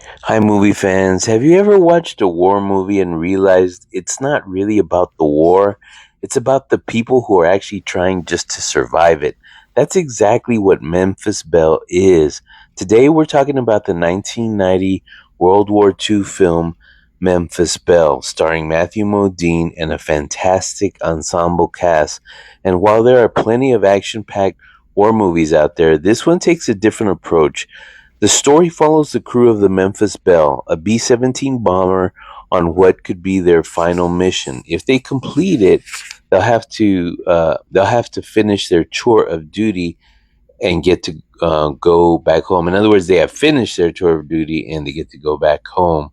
Hi, movie fans. Have you ever watched a war movie and realized it's not really about the war? It's about the people who are actually trying just to survive it. That's exactly what Memphis Belle is. Today, we're talking about the 1990 World War II film Memphis Belle, starring Matthew Modine and a fantastic ensemble cast. And while there are plenty of action packed war movies out there, this one takes a different approach. The story follows the crew of the Memphis Belle, a B 17 bomber, on what could be their final mission. If they complete it, they'll have to finish their tour of duty and get to go back home. In other words, they have finished their tour of duty and they get to go back home.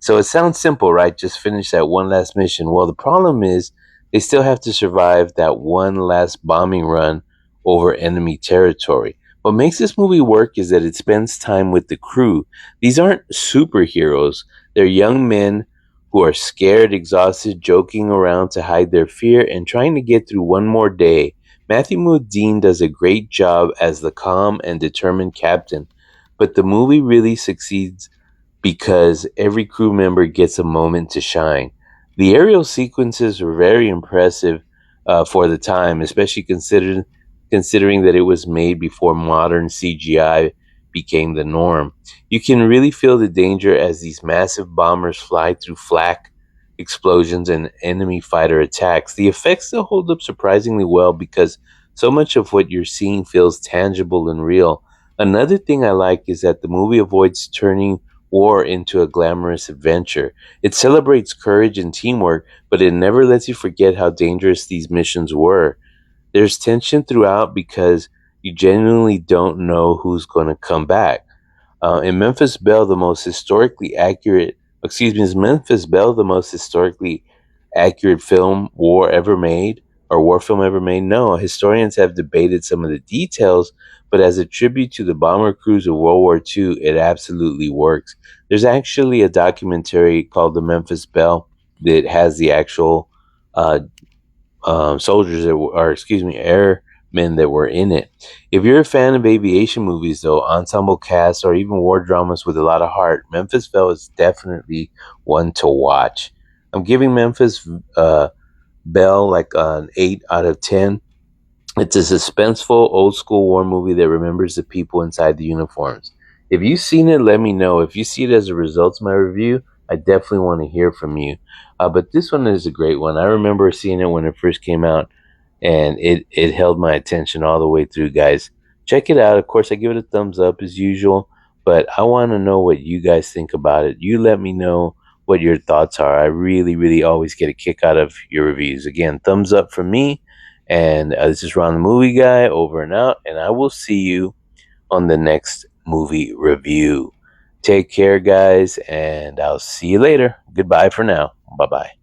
So it sounds simple, right? Just finish that one last mission. Well, the problem is they still have to survive that one last bombing run over enemy territory. What makes this movie work is that it spends time with the crew. These aren't superheroes, they're young men who are scared, exhausted, joking around to hide their fear, and trying to get through one more day. Matthew Modine does a great job as the calm and determined captain, but the movie really succeeds because every crew member gets a moment to shine. The aerial sequences were very impressive for the time, especially considering that it was made before modern CGI became the norm. You can really feel the danger as these massive bombers fly through flak explosions and enemy fighter attacks. The effects still hold up surprisingly well because so much of what you're seeing feels tangible and real. Another thing I like is that the movie avoids turning war into a glamorous adventure. It celebrates courage and teamwork, but it never lets you forget how dangerous these missions were. There's tension throughout because you genuinely don't know who's going to come back. In Memphis Belle, the most historically accurate, excuse me, is Memphis Belle the most historically accurate film war ever made or war film ever made? No, historians have debated some of the details, but as a tribute to the bomber crews of World War II, it absolutely works. There's actually a documentary called The Memphis Belle that has the actual uh, soldiers that were, or excuse me, airmen that were in it. If you're a fan of aviation movies, though, ensemble casts, or even war dramas with a lot of heart, Memphis Belle is definitely one to watch. I'm giving Memphis Belle like an 8 out of 10. It's a suspenseful, old school war movie that remembers the people inside the uniforms. If you've seen it, let me know. If you see it as a result of my review, I definitely want to hear from you. But this one is a great one. I remember seeing it when it first came out, and it held my attention all the way through, guys. Check it out. Of course, I give it a thumbs up as usual, but I want to know what you guys think about it. You let me know what your thoughts are. I really, really always get a kick out of your reviews. Again, thumbs up from me. And this is Ron the Movie Guy over and out. And I will see you on the next movie review. Take care, guys, and I'll see you later. Goodbye for now. Bye bye.